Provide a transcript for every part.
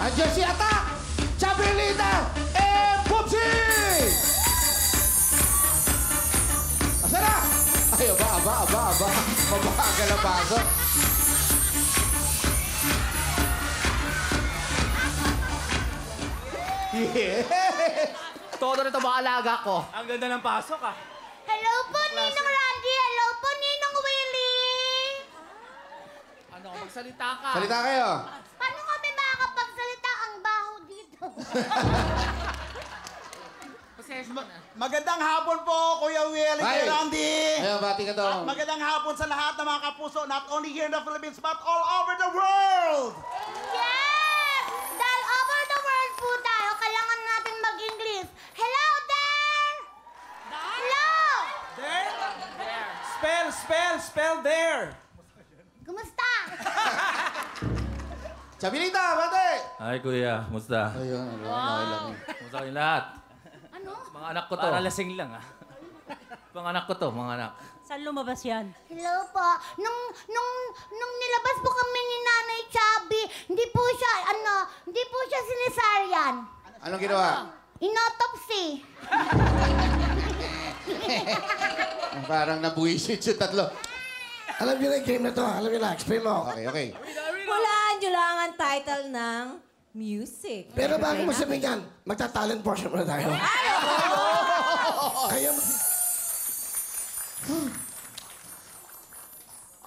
Andiyan si Atak, Chabelita, and Pupsi! Asa na? Ay, aba. Mabagal ang pasok. Yeah! Todo nito mga alaga ko. Ang ganda ng pasok, ah. Hello po, Ninong Randy. Hello po, Ninong Willie. Ano, magsalita ka. Salita kayo. Paano kami makakapagsalita ang baho dito? Magandang hapon po, Kuya Willie, Hi. Kuya Randy. Ayun, bati ka daw. Magandang hapon sa lahat ng mga kapuso, not only here in the Philippines, but all over the world. Yes! Dahil over the world po tayo, kailangan natin mag-English. Hello there! Hello! There? Spell there. Kumusta? Chabelita, bati! Hi, kuya. Musta? Ayun, okay lang. Musta kayong lahat? Ano? Mga anak ko to. Para lasing lang, ah. Mga anak ko to, mga anak. Saan lumabas yan? Hello po. Nung nilabas po kami ni Nanay Chubby, hindi po siya sinisaryan. Anong ginawa? Inotopsy. Parang nabuisit yung tatlo. Alam niyo na yung game na to. Alam niyo na. Explain mo. Okay. Hulaan nyo lang ang title ng music. Pero bago mo sabihin yan, magta-talent portion muna tayo. Kaya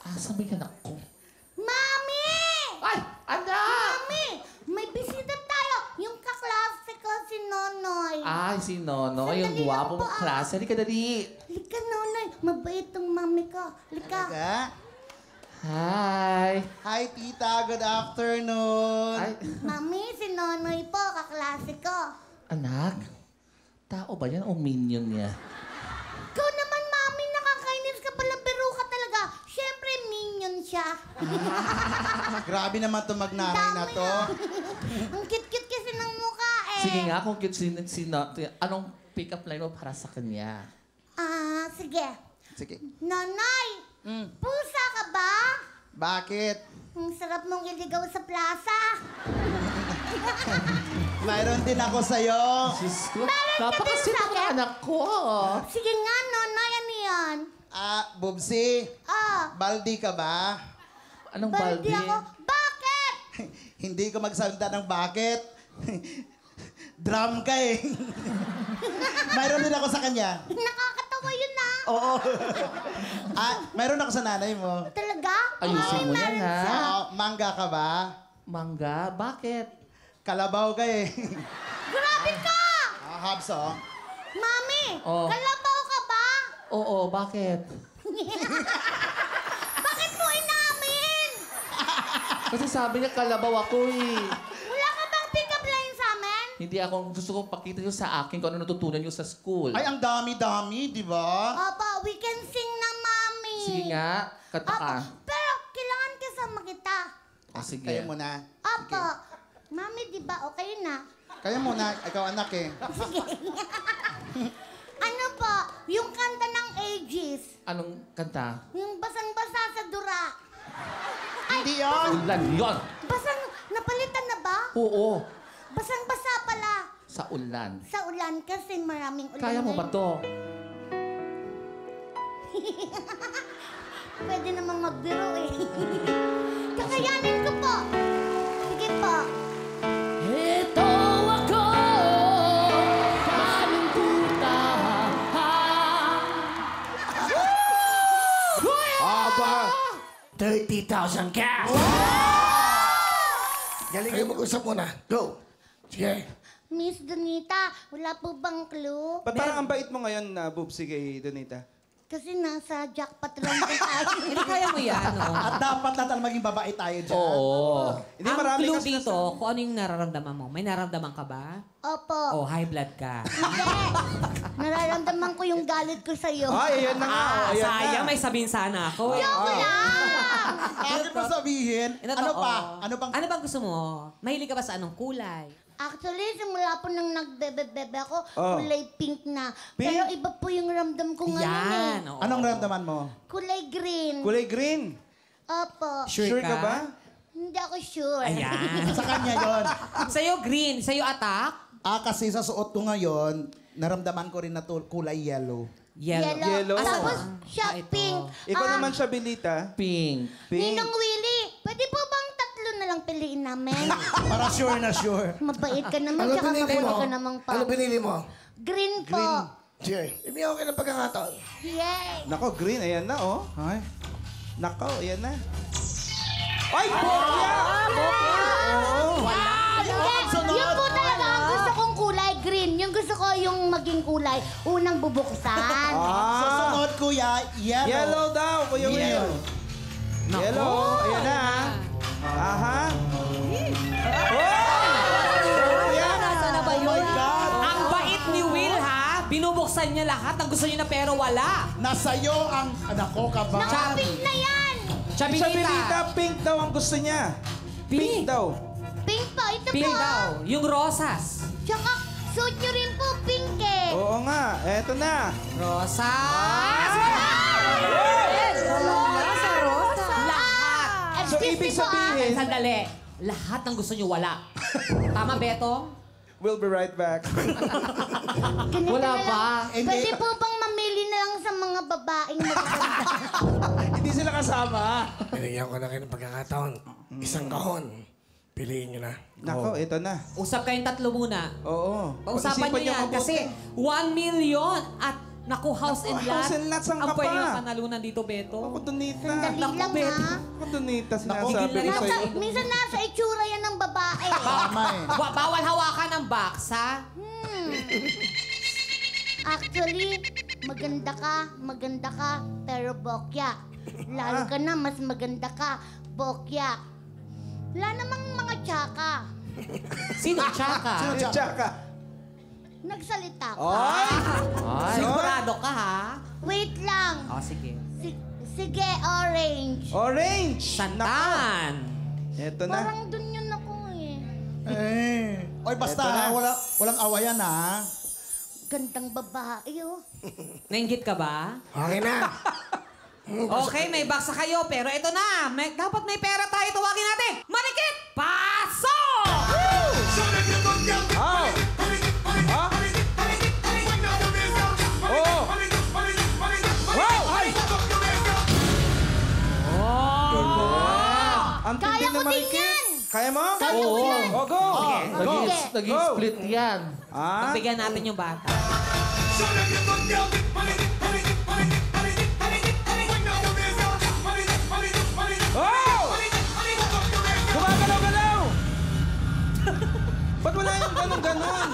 Asa may anak ko? Mami! Ay! Anak! Mami! May bisita tayo. Yung kaklase ko si Nonoy. Ay, si Nono. Yung Sandali lang guwapong po, ah. klase. Halika, dali. Lika, Nonoy. Mabait tong mami ko. Lika. Hi. Hi, tita. Good afternoon. Ay, Mami, si Nonoy po. Kaklase ko. anak. Tao ba yan o minion niya? Ikaw naman, Mami. Nakakainis ka pala. Pero ka talaga. Siyempre, minion siya. Grabe naman itong magnahay na to. Ang cute-cute kasi ng mukha eh. Sige nga, kung cute anong pick-up line mo para sa kanya? Sige. Sige. Nonoy, pusa ka ba? Bakit? Ang sarap mong iligaw sa plaza. Mayroon din ako sa'yo. Diyos ko, Bakit ka napakasip din sa ng akin? anak ko. Sige nga, Nonoy. Ano yan? Bubsi, Ah, baldi ka ba? Anong baldi baldi? ako. Bakit? Hindi ko magsalita ng bakit. Drum ka eh. Mayroon din ako sa kanya. Nakakatawa yun Oo. Mayroon ako sa nanay mo. Talaga? Ayusin mo yan, meron ha? siya. Mangga ka ba? Mangga? Bakit? Kalabaw ka eh. Grabe ka! Habs oh. Mami, Oh. kalabaw ka ba? Oo, bakit? Bakit mo inamin? Kasi sabi niya kalabaw ako eh. Wala ka bang pick-up line sa amin? Hindi ako gusto kong pakita niyo sa akin kung ano natutunan niyo sa school. Ay, ang dami-dami, di ba? Opo, we can sing na, Mami. Sige nga, kanta ka. Opo, pero kailangan kasama kita. O sige. Kayo muna. Opo. Mami, di ba? Okay na. Kayo muna. Ikaw anak eh. Ano po? Yung kanta ng Aegis. Anong kanta? Yung basang-basa sa dura. Hindi yun. Ulan yun! Basang, napalitan na ba? Oo, Basang-basa pala. sa ulan. Sa ulan kasi maraming ulan. Kaya mo ba ngayon. to? Pwede namang magbiro eh. Kakayanin ko po. Sige po. Ito ako, paning puta. Aba! 30,000 cash! Galing kayo mag-usap muna. Go! Sige. Miss Donita, wala po bang clue? Ba't parang ang bait mo ngayon na Bubsi kay Donita? Kasi nasa jackpot lang po tayo. Hindi kaya mo yan, no? At dapat na talaga maging babae tayo dyan. Oo. Hindi, Ang marami clue kasi dito, kung ano yung nararamdaman mo. May nararamdaman ka ba? Opo. O, high blood ka. Hindi. Nararamdaman ko yung galit ko sa'yo. Ay, ayan na nga. Ayan sayang, na. may sabihin sana ako. Joke lang! Bakit mo sabihin? Ano pa? Ano pang... Ano bang gusto mo? Mahilig ka ba sa anong kulay? Actually, simula po nang nagbebe-bebe ako, Oh. kulay pink na. Pink? Pero iba po yung ramdam ko ngayon Yan. eh. oo. Anong ramdaman mo? Kulay green. Kulay green. Opo. Sure ka ba? Hindi ako sure. Ayan. Sa kanya yon. Sa'yo green, sa'yo attack. Kasi sa suot ko ngayon, naramdaman ko rin na kulay yellow. Yellow. Yellow. Tapos siya ito. pink. Ikaw naman siya, Belita. Pink. Pink. Ninong Willie, pwede po bang tatlo na lang piliin namin? Para sure na sure. Mabait ka naman, Ano tsaka binili mabuti mo? ka naman pa. Ano binili mo? Green po. Sige. Ibigyan ko kayo ng pagkakataon. Yay! Nako, green. Ayan na, oh. Ay. Nako, ayan na. Ay, bokya! Hindi, yun po talaga ang gusto kong kulay, green. Yung gusto ko yung maging kulay, unang bubuksan. Susunod, kuya, yellow. Yellow daw, Kuya Will. Yellow. Yellow. Ayan na, ah. Aha. Nasa na ba Oh my God. Ang bait ni Will, ha? Binubuksan niya lahat ng gusto niya na pero wala. Nasa'yo ang... Nako ka ba? Pink na yan! Siya, Belita, Chabinita. pink daw ang gusto niya. Pink daw. Pink po, ito Pink po. daw. Yung rosas. Tsaka, suit nyo rin po, pink eh. Oo nga, eto na. Rosas! Lahat. So, Excuse ibig me po, sabihin, Sandali. Lahat ng gusto niyo wala. Tama, Beto? we'll be right back. Ganito Wala na lang. pa. Hindi. Pwede po bang mamili na lang sa mga babaeng magaganda? Hindi sila kasama. Binigyan ko na kayo ng pagkakataon. Isang kahon. Piliin nyo na. Nako, ito na. Usap kayong tatlo muna. Oo. Pausapan niyo yan mabuti. kasi 1 million at naku, house and Naku, lot. house and lot, saan ang ka pwede pa? ng panalunan dito, Beto. Ako, Donita. Sandali Naku, lang Beto. ha. Ako, Donita, Naku, sinasabi ko tigil na sa'yo. Minsan nasa itsura yan ng babae. Tama eh. Bawal hawakan ng box, ha? Actually, maganda ka, pero bokya. Lalo ka na, mas maganda ka, bokya. Wala namang mga tsaka. Sino tsaka? Tsaka. Nagsalita pa. Ay! Sigurado ka, ha? Wait lang. O, sige. Sige, orange. Orange! Santan. Ito na. Parang dun yun ako eh. Oy, basta Eto na. ha, walang awayan ha. Gandang babae, oh. Nainggit ka ba? Okay na. Okay, may box na kayo, pero ito na. Dapat may pera tayo. Tawagin natin. Marikit! Paso! Oh! Ha? Oh! Wow! Ay! Ang Kaya tindi ko na din marikit. yan! Kaya mo? Kaya ko yan! Oh, go! Naging Go. split yan. Ah? Pagbigyan natin yung bata. Oh! Gumagalaw-galaw! Ba't wala yung ganon-ganon?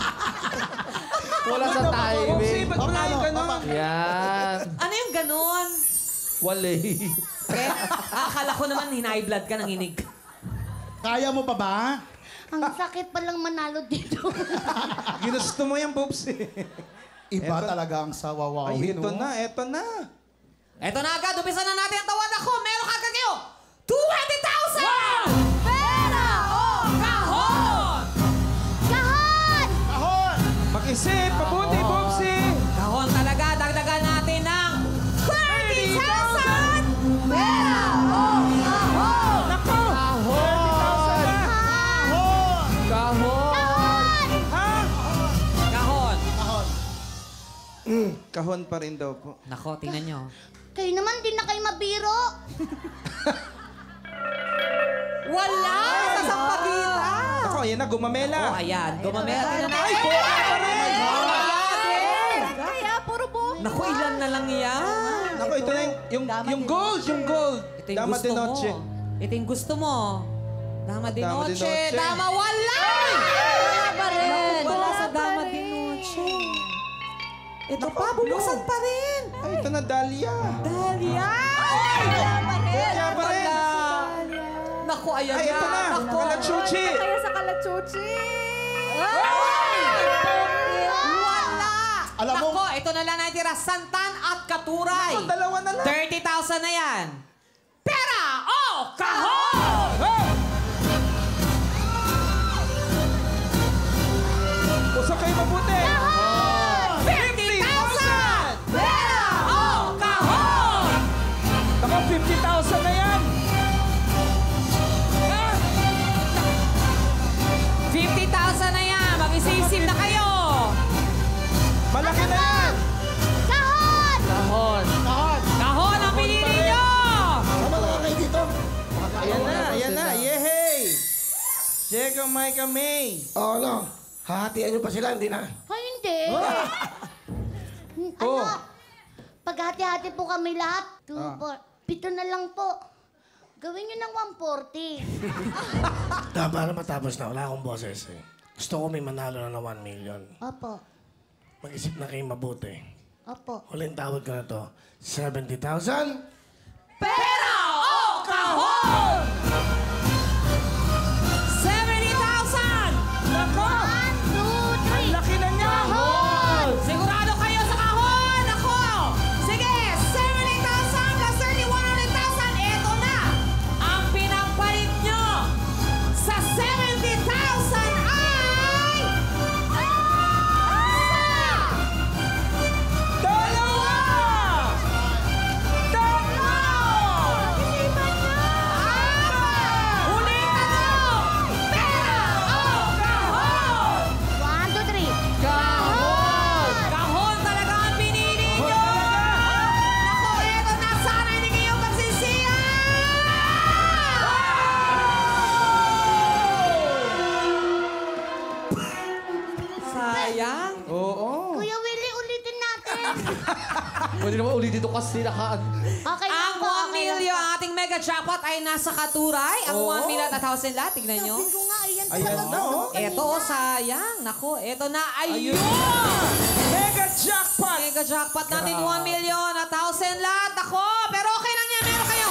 Wala sa Popsi, timing. ba't wala yung ganon? Yan. Ano yung ganon? Wale. Eh, akala ko naman hinay blood ka, nanginig. Kaya mo pa ba? Ang sakit palang manalo dito. Ginusto mo yan, Popsi. Iba Eto. talaga ang sawawawin. Ay, ito na, ito na. Eto na agad, umpisa na natin ang tawad ako. Meron ka kayo 20,000! Pera! Oh, kahon! Kahon! Kahon! Mag-isip, mabuti, Popsi. Kahon talaga, dagdagan natin ng 30,000! Pera! Oh, kahon! Nako! Kahon! 30,000 na. Kahon! Ha? Kahon! Kahon. Kahon pa rin daw po. Nako, tingnan nyo. Kayo naman, di na kayo mabiro. Wala! Sa sampagitan! Ako, ayan na, gumamela. Oh, ayan. Gumamera na na. Ay, bokya pa rin! Kaya, puro bo. Naku, ilan na lang yan. Nako, ito na yung gold, yung gold. Ito yung Dama gusto de mo. noche. Ito yung gusto mo. Dama de Dama de noche. noche. Dama wala! Wala pa rin. Wala sa dama de noche. Ito Naku, pa, bubuksan blue. pa rin. Ay, ito na, Dahlia. Dahlia! Wala pa rin. Wala pa rin. Naku, ayan Ay, ito na, Naku. kalachuchi. Wala! Alam mo- Naku, ito na lang natira. Santan at Katuray. Naku, dalawa na lang. 30,000 na yan. Pera o kahon! Usap kayo mabuti. 50,000! Pera o kahon! Nako, 50,000 na yan. 70,000 na yan. Mag-isip-isip na kayo. Malaki na yan! Kahon! Kahon. Kahon ang pinili nyo! Tama na kayo dito. Ayan na, yehey! Jeka, Micah, May. O ano, hahatian nyo pa sila, hindi na. Ay, hindi. Oh. Ano? Paghati-hati po kami lahat. 7 na lang po. Gawin nyo ng 140. Para matapos na, wala akong boses eh. Gusto ko may manalo na 1 million. Opo. Mag-isip na kayo mabuti. Opo. Huling tawag ko na to, 70,000. Pera o kahon! 70,000! Nako! 1, 2, 3. Laki na niya! Kahon! Sigurado kayo sa kahon! Ako! Sige! 70,000 plus 100,000. Ito na! Ang pinagpalit nyo sa 70,000 ay... Dalawa! Tatlo! Ulitan nyo! Pera o kahon! 1, 2, 3. Kahon! Kahon talaga ang pinili nyo! Naku, eto na! Sana hindi kayo magsisiyan! Sayang. Oo. Kuya Willie, ulitin natin. Pwede naman ulit dito kasi naka... Okay lang Ang po, 1 okay lang million, po. ating mega jackpot ay nasa katuray. Ang 1 million at 1,000 lahat. Tignan nyo. Sabi ko nga, ayan Ayan talaga. na, oh. Eto, sayang. Naku, eto na. Ayun! Mega jackpot! Mega jackpot natin 1 million at 1,000 lahat. Ako, pero okay lang yan. Meron kayo